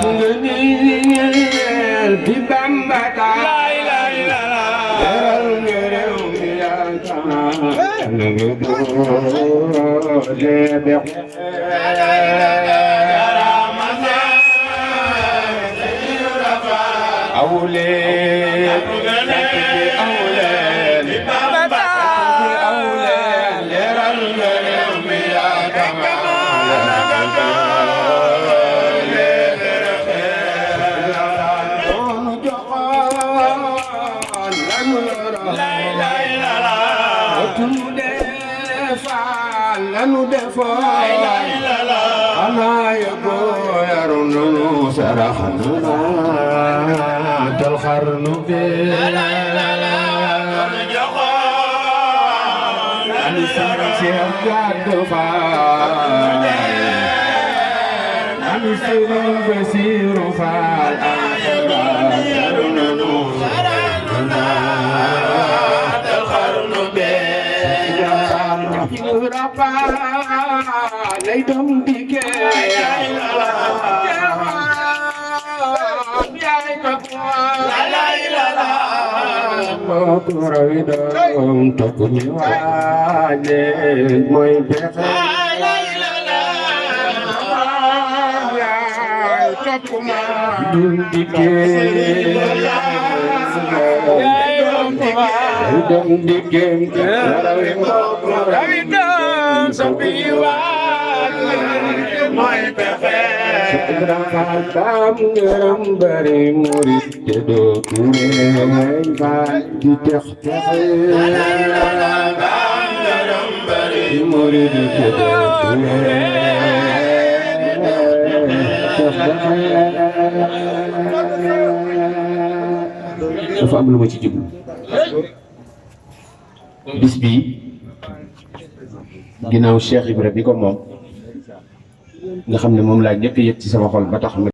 ngëneel bi Bamba taal leeral nga réew mi yaakaar na nga doole bex awleen awleen leeral nga réew mi lanu defoon ana yego yarunu saraxanu tal xarnu be lanu Seex Gàddu Faal lanu Sëriñ Basiiru Faal yarunu saraxanu tal xarnu be Rapa lay doom dike yaay ka ko rawi doom toku mi waale mooy bexe yaay toku ma doom dike doom dike rawi doom sopi waale mooy bexe Faal ngërëm bari murit te doo tureey Faal di tex texe ngërëm bari murit te doo tureey dafa am lu ma ci jublu bis bi ginnaaw Cheikh Ibra bi ko moom nga xam ne moom laa njëkk yëg ci sama xol ba tax ma